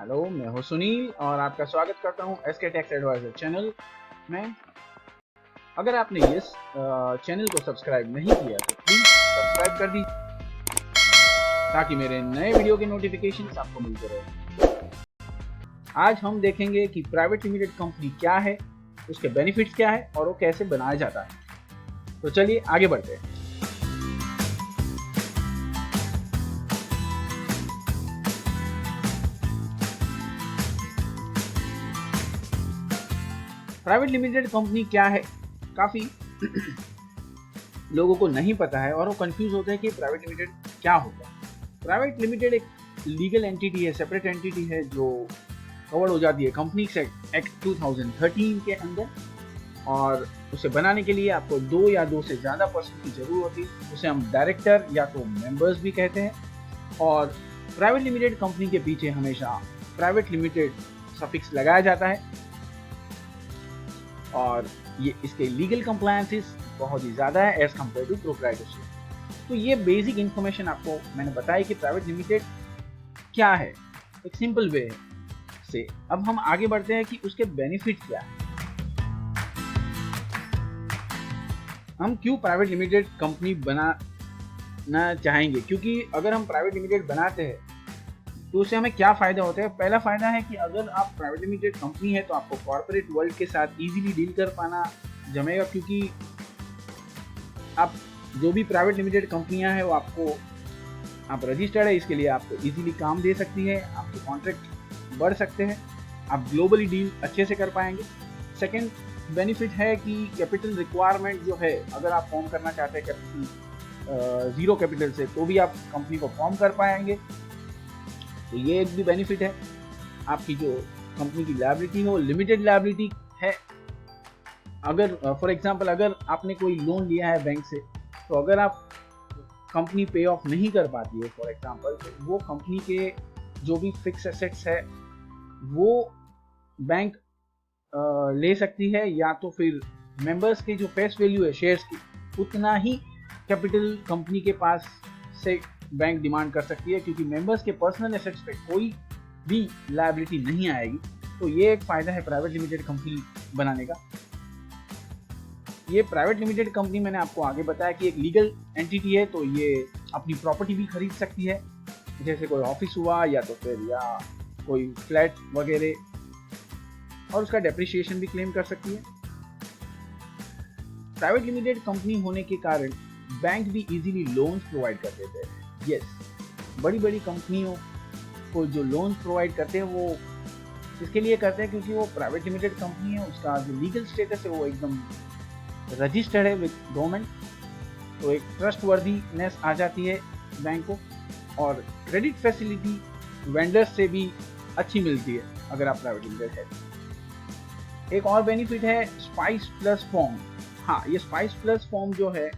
Hello, मैं हूं सुनील और आपका स्वागत करता हूं एसके टैक्स एडवाइजर चैनल में। अगर आपने इस चैनल को सब्सक्राइब नहीं किया तो प्लीज सब्सक्राइब कर दीजिए ताकि मेरे नए वीडियो के नोटिफिकेशंस आपको मिलते रहे। आज हम देखेंगे कि प्राइवेट लिमिटेड कंपनी क्या है, उसके बेनिफिट्स क्या है और वो कैसे बनाया जाता है। तो चलिए आगे बढ़ते हैं। प्राइवेट लिमिटेड कंपनी क्या है, काफी लोगों को नहीं पता है और वो कंफ्यूज होते हैं कि प्राइवेट लिमिटेड क्या होता है। प्राइवेट लिमिटेड एक लीगल एंटिटी है, सेपरेट एंटिटी है जो कवर हो जाती है कंपनीज एक्ट 2013 के अंदर, और उसे बनाने के लिए आपको 2 या 2 से ज़्यादा पर्सन की जरूरत होती है। उसे हम डायरेक्टर या तो मेंबर्स भी कहते हैं। और प्राइवेट लिमिटेड कंपनी के पीछे हमेशा प्राइवेट लिमिटेड सफिक्स लगाया जाता है और ये इसके लीगल कंप्लायंसेस बहुत ही ज़्यादा है एज कम्पेयर टू प्रोप्राइटरशिप। तो ये बेसिक इन्फॉर्मेशन आपको मैंने बताया कि प्राइवेट लिमिटेड क्या है, एक सिंपल वे से। अब हम आगे बढ़ते हैं कि उसके बेनिफिट क्या है। हम क्यों प्राइवेट लिमिटेड कंपनी बनाना चाहेंगे, क्योंकि अगर हम प्राइवेट लिमिटेड बनाते हैं तो उससे हमें क्या फ़ायदा होता है। पहला फ़ायदा है कि अगर आप प्राइवेट लिमिटेड कंपनी है तो आपको कॉर्पोरेट वर्ल्ड के साथ इजीली डील कर पाना जमेगा, क्योंकि आप जो भी प्राइवेट लिमिटेड कंपनियां हैं वो आप रजिस्टर्ड है, इसके लिए आपको इजीली काम दे सकती है, आपके कॉन्ट्रैक्ट बढ़ सकते हैं, आप ग्लोबली डील अच्छे से कर पाएंगे। सेकेंड बेनिफिट है कि कैपिटल रिक्वायरमेंट जो है, अगर आप फॉर्म करना चाहते हैं कैपिटल ज़ीरो कैपिटल से तो भी आप कंपनी को फॉर्म कर पाएंगे। तो ये एक भी बेनिफिट है। आपकी जो कंपनी की लायबिलिटी है वो लिमिटेड लायबिलिटी है। अगर फॉर एग्जांपल अगर आपने कोई लोन लिया है बैंक से, तो अगर आप कंपनी पे ऑफ नहीं कर पाती है फॉर एग्जांपल, तो वो कंपनी के जो भी फिक्स एसेट्स है वो बैंक ले सकती है, या तो फिर मेंबर्स की जो फेस वैल्यू है शेयर्स की उतना ही कैपिटल कंपनी के पास से बैंक डिमांड कर सकती है, क्योंकि मेंबर्स के पर्सनल एसेट्स पे कोई भी लायबिलिटी नहीं आएगी। तो ये एक फ़ायदा है प्राइवेट लिमिटेड कंपनी बनाने का। ये प्राइवेट लिमिटेड कंपनी मैंने आपको आगे बताया कि एक लीगल एंटिटी है, तो ये अपनी प्रॉपर्टी भी खरीद सकती है, जैसे कोई ऑफिस हुआ या तो फिर या कोई फ्लैट वगैरह, और उसका डेप्रिसिएशन भी क्लेम कर सकती है। प्राइवेट लिमिटेड कंपनी होने के कारण बैंक भी इजीली लोन्स प्रोवाइड कर देते हैं। यस, बड़ी बड़ी कंपनियों को जो लोन्स प्रोवाइड करते हैं वो इसके लिए करते हैं क्योंकि वो प्राइवेट लिमिटेड कंपनी है, उसका जो लीगल स्टेटस है वो एकदम रजिस्टर्ड है विद गवर्नमेंट, तो एक ट्रस्ट वर्दीनेस आ जाती है बैंक को, और क्रेडिट फैसिलिटी वेंडर्स से भी अच्छी मिलती है अगर आप प्राइवेट लिमिटेड है। एक और बेनिफिट है स्पाइस प्लस फॉर्म। हाँ, ये स्पाइस प्लस फॉर्म जो है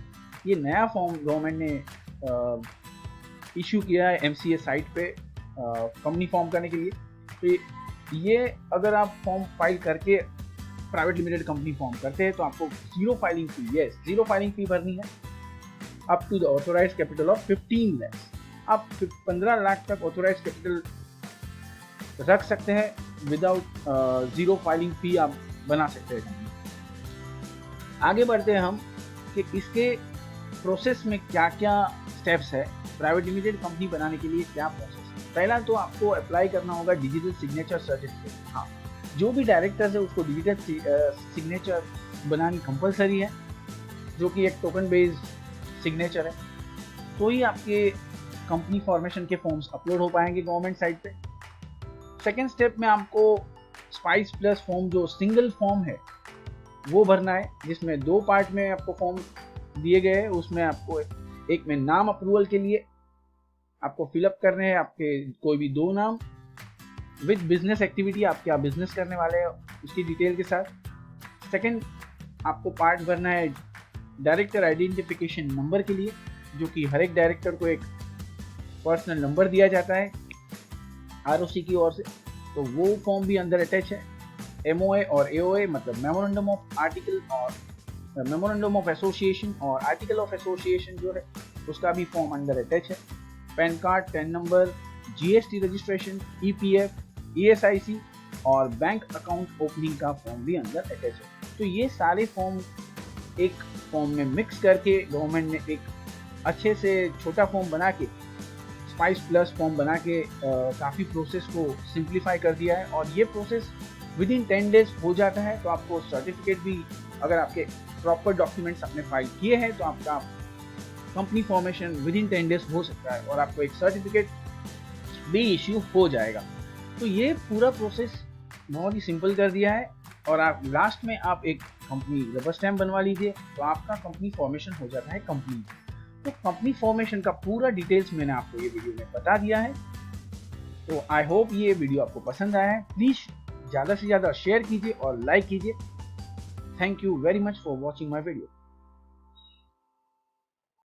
ये नया फॉर्म गवर्नमेंट ने इशू किया है एमसीए साइट पे कंपनी फॉर्म करने के लिए। तो ये अगर आप फॉर्म फाइल करके प्राइवेट लिमिटेड कंपनी फॉर्म करते हैं तो आपको जीरो फाइलिंग फी भरनी है up to the authorised capital of 15 lakh. आप 15 लाख तक ऑथोराइज्ड कैपिटल रख सकते हैं विदाउट जीरो फाइलिंग फी, आप बना सकते हैं। आगे बढ़ते हैं हम कि इसके प्रोसेस में क्या क्या स्टेप्स है, प्राइवेट लिमिटेड कंपनी बनाने के लिए क्या प्रोसेस है। पहला तो आपको अप्लाई करना होगा डिजिटल सिग्नेचर सर्टिफिकेट। हाँ, जो भी डायरेक्टर्स है उसको डिजिटल सिग्नेचर बनानी कंपलसरी है, जो कि एक टोकन बेस्ड सिग्नेचर है, तो ही आपके कंपनी फॉर्मेशन के फॉर्म्स अपलोड हो पाएंगे गवर्नमेंट साइट पे। सेकेंड स्टेप में आपको स्पाइस प्लस फॉर्म, जो सिंगल फॉर्म है वो भरना है, जिसमें 2 पार्ट में आपको फॉर्म दिए गए हैं। उसमें आपको एक में नाम अप्रूवल के लिए आपको फिलअप करने हैं आपके कोई भी 2 नाम विद बिजनेस एक्टिविटी, आप क्या बिजनेस करने वाले हैं उसकी डिटेल के साथ। सेकंड आपको पार्ट भरना है डायरेक्टर आइडेंटिफिकेशन नंबर के लिए, जो कि हर एक डायरेक्टर को एक पर्सनल नंबर दिया जाता है आरओसी की ओर से, तो वो फॉर्म भी अंदर अटैच है। एमओए और एओए मतलब मेमोरेंडम ऑफ आर्टिकल और मेमोरेंडम ऑफ एसोसिएशन और आर्टिकल ऑफ एसोसिएशन जो है उसका भी फॉर्म अंदर अटैच है। Pan card, pan number, GST registration, EPF, ESIC और बैंक अकाउंट ओपनिंग का फॉर्म भी अंदर अटैच है। तो ये सारे फॉर्म एक फॉर्म में मिक्स करके गवर्नमेंट ने एक अच्छे से छोटा फॉर्म बना के स्पाइस प्लस फॉर्म बना के काफ़ी प्रोसेस को सिंप्लीफाई कर दिया है और ये प्रोसेस विद इन 10 डेज हो जाता है। तो आपको सर्टिफिकेट भी, अगर आपके प्रॉपर डॉक्यूमेंट्स आपने फाइल किए हैं तो आपका company formation with in 10 days हो सकता है और आपको एक सर्टिफिकेट भी इश्यू हो जाएगा। तो ये पूरा प्रोसेस बहुत ही सिंपल कर दिया है और आप लास्ट में आप एक कंपनी रबर स्टैम्प बनवा लीजिए तो आपका कंपनी फॉर्मेशन हो जाता है कंप्लीट। तो कंपनी फॉर्मेशन का पूरा डिटेल्स मैंने आपको ये वीडियो में बता दिया है। तो आई होप ये वीडियो आपको पसंद आया है। प्लीज़ ज़्यादा से ज़्यादा शेयर कीजिए और लाइक कीजिए। Thank you very much for watching my video.